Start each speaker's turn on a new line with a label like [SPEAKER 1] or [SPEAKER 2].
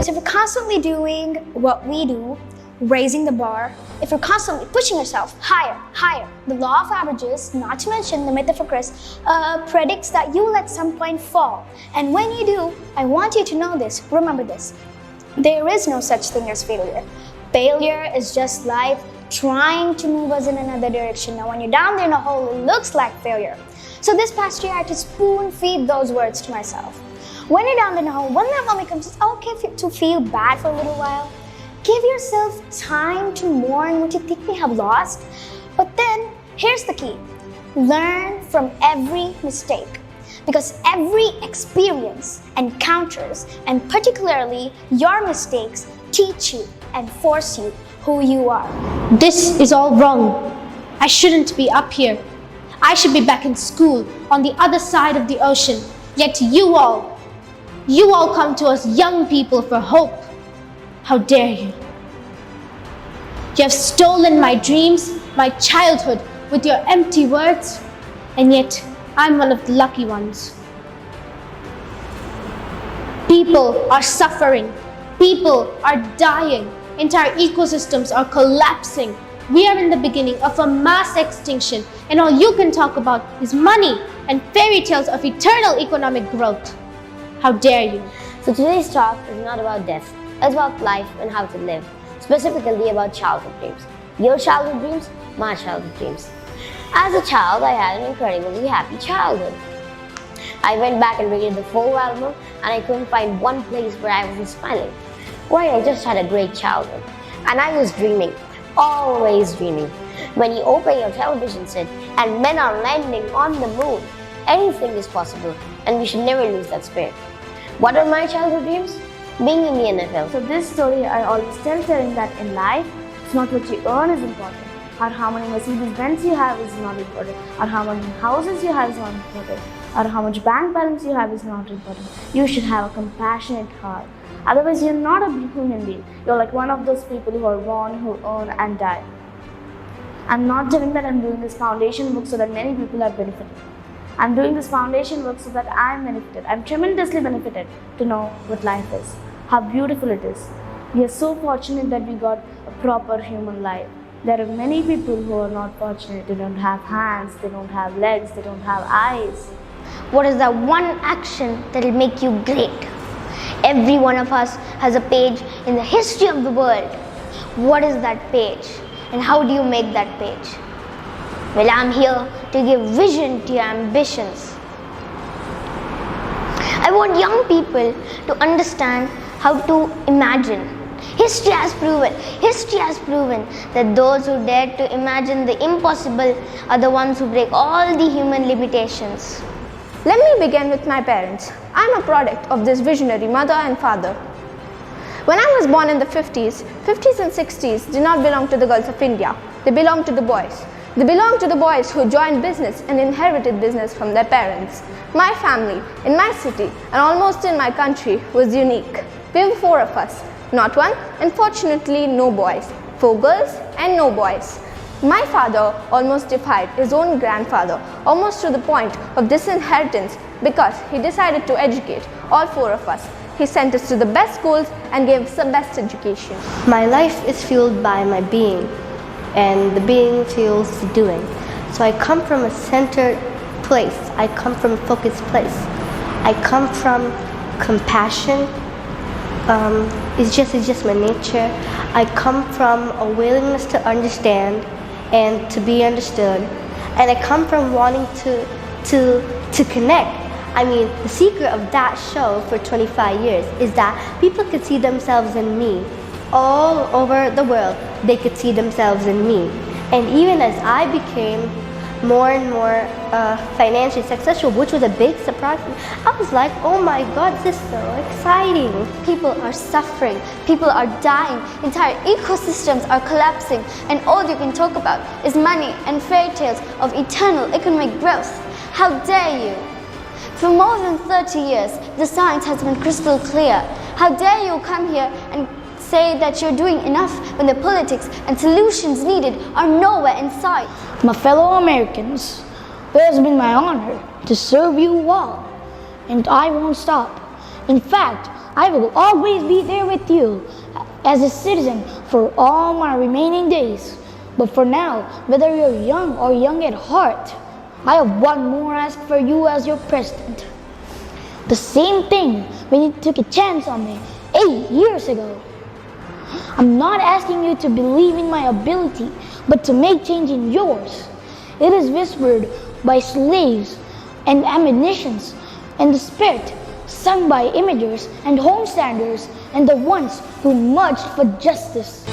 [SPEAKER 1] Because if you're constantly doing what we do, raising the bar, if you're constantly pushing yourself higher, higher, the law of averages, not to mention the myth of Chris, predicts that you will at some point fall. And when you do, I want you to know this, remember this, there is no such thing as failure. Failure is just life trying to move us in another direction. Now when you're down there in a hole, it looks like failure. So this past year I had to spoon feed those words to myself. When you're down in a hole, when that moment comes, it's okay to feel bad for a little while. Give yourself time to mourn what you think we have lost. But then, here's the key. Learn from every mistake. Because every experience encounters, and particularly your mistakes, teach you and force you who you are.
[SPEAKER 2] This is all wrong. I shouldn't be up here. I should be back in school on the other side of the ocean. Yet you all come to us young people for hope. How dare you? You have stolen my dreams, my childhood with your empty words, and yet I'm one of the lucky ones. People are suffering. People are dying. Entire ecosystems are collapsing. We are in the beginning of a mass extinction, and all you can talk about is money and fairy tales of eternal economic growth. How dare you?
[SPEAKER 3] So today's talk is not about death, it's about life and how to live, specifically about childhood dreams. Your childhood dreams, my childhood dreams. As a child, I had an incredibly happy childhood. I went back and read the full album and I couldn't find one place where I wasn't smiling. Why, I just had a great childhood. And I was dreaming, always dreaming. When you open your television set and men are landing on the moon, anything is possible and we should never lose that spirit. What are my childhood dreams? Being in the NFL.
[SPEAKER 4] So this story I always telling that in life, it's not what you earn is important, or how many Mercedes-Benz you have is not important, or how many houses you have is not important, or how much bank balance you have is not important. You should have a compassionate heart. Otherwise, you're not a human being. You're like one of those people who are born, who earn and die. I'm not telling that I'm doing this foundation work so that many people are benefited. I'm doing this foundation work so that I'm benefited. I'm tremendously benefited to know what life is, how beautiful it is. We are so fortunate that we got a proper human life. There are many people who are not fortunate. They don't have hands, they don't have legs, they don't have eyes.
[SPEAKER 1] What is that one action that will make you great? Every one of us has a page in the history of the world. What is that page? And how do you make that page? Well, I'm here to give vision to your ambitions. I want young people to understand how to imagine. History has proven that those who dare to imagine the impossible are the ones who break all the human limitations.
[SPEAKER 5] Let me begin with my parents. I'm a product of this visionary mother and father. When I was born in the 50s and 60s did not belong to the girls of India. They belonged to the boys. They belonged to the boys who joined business and inherited business from their parents. My family, in my city, and almost in my country was unique. We were 4 of us, not one, and fortunately no boys. 4 girls and no boys. My father almost defied his own grandfather, almost to the point of disinheritance, because he decided to educate all 4 of us. He sent us to the best schools and gave us the best education.
[SPEAKER 6] My life is fueled by my being, and the being fuels the doing. So I come from a centered place. I come from a focused place. I come from compassion. It's just my nature. I come from a willingness to understand and to be understood. And I come from wanting to connect. I mean, the secret of that show for 25 years is that people could see themselves in me. All over the world, they could see themselves in me. And even as I became more and more financially successful, which was a big surprise to me, I was like, oh my God, this is so exciting.
[SPEAKER 1] People are suffering, people are dying, entire ecosystems are collapsing, and all you can talk about is money and fairy tales of eternal economic growth. How dare you? For more than 30 years, the science has been crystal clear. How dare you come here and say that you're doing enough when the politics and solutions needed are nowhere in sight?
[SPEAKER 7] My fellow Americans, it has been my honor to serve you all, and I won't stop. In fact, I will always be there with you as a citizen for all my remaining days. But for now, whether you're young or young at heart, I have one more ask for you as your president. The same thing when you took a chance on me 8 years ago. I'm not asking you to believe in my ability, but to make change in yours. It is whispered by slaves and ammunitions, and the spirit sung by imagers and homestanders and the ones who marched for justice.